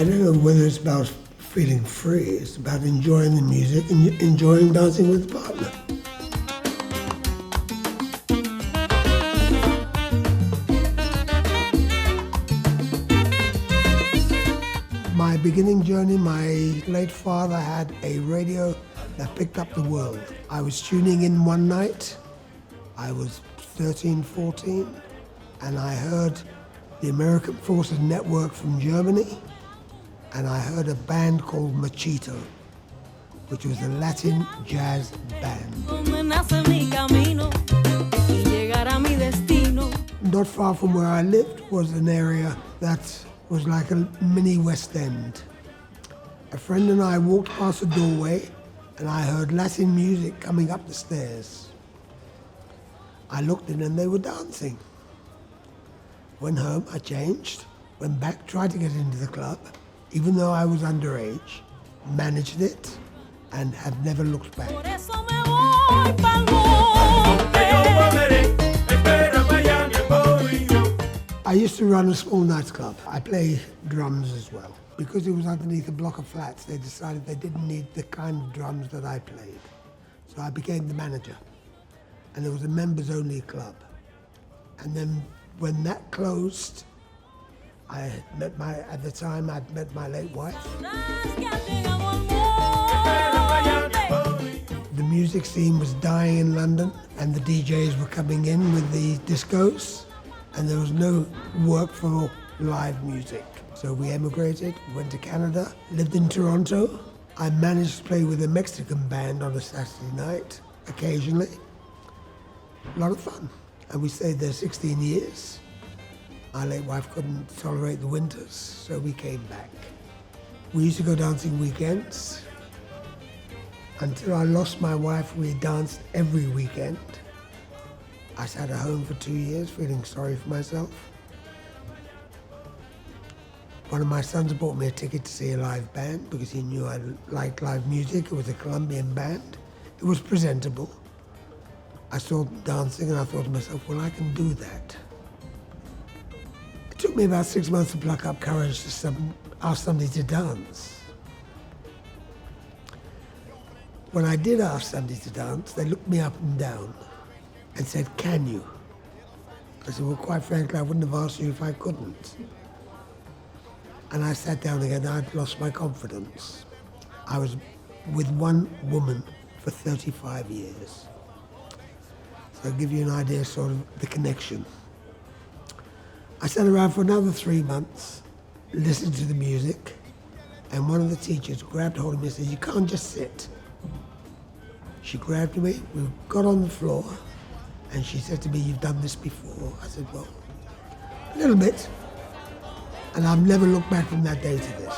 I don't know whether it's about feeling free. It's about enjoying the music and enjoying dancing with a partner. My beginning journey, my late father had a radio that picked up the world. I was tuning in one night. I was 13, 14, and I heard the American Forces Network from Germany, and I heard a band called Machito, which was a Latin jazz band. Not far from where I lived was an area that was like a mini West End. A friend and I walked past the doorway and I heard Latin music coming up the stairs. I looked in and they were dancing. Went home, I changed, went back, tried to get into the club, even though I was underage, managed it, and have never looked back. I used to run a small nightclub. I play drums as well. Because it was underneath a block of flats, they decided they didn't need the kind of drums that I played. So I became the manager. And it was a members-only club. And then when that closed, at the time I'd met my late wife. The music scene was dying in London, and the DJs were coming in with the discos, and there was no work for live music. So we emigrated, went to Canada, lived in Toronto. I managed to play with a Mexican band on a Saturday night, occasionally. A lot of fun. And we stayed there 16 years. My late wife couldn't tolerate the winters, so we came back. We used to go dancing weekends. Until I lost my wife, we danced every weekend. I sat at home for 2 years, feeling sorry for myself. One of my sons bought me a ticket to see a live band because he knew I liked live music. It was a Colombian band. It was presentable. I saw them dancing and I thought to myself, well, I can do that. It took me about 6 months to pluck up courage to ask somebody to dance. When I did ask somebody to dance, they looked me up and down and said, can you? I said, well, quite frankly, I wouldn't have asked you if I couldn't. And I sat down again, I'd lost my confidence. I was with one woman for 35 years. So I'll give you an idea, sort of the connection. I sat around for another 3 months, listened to the music, and one of the teachers grabbed hold of me and said, you can't just sit. She grabbed me, we got on the floor, and she said to me, you've done this before. I said, well, a little bit. And I've never looked back from that day to this.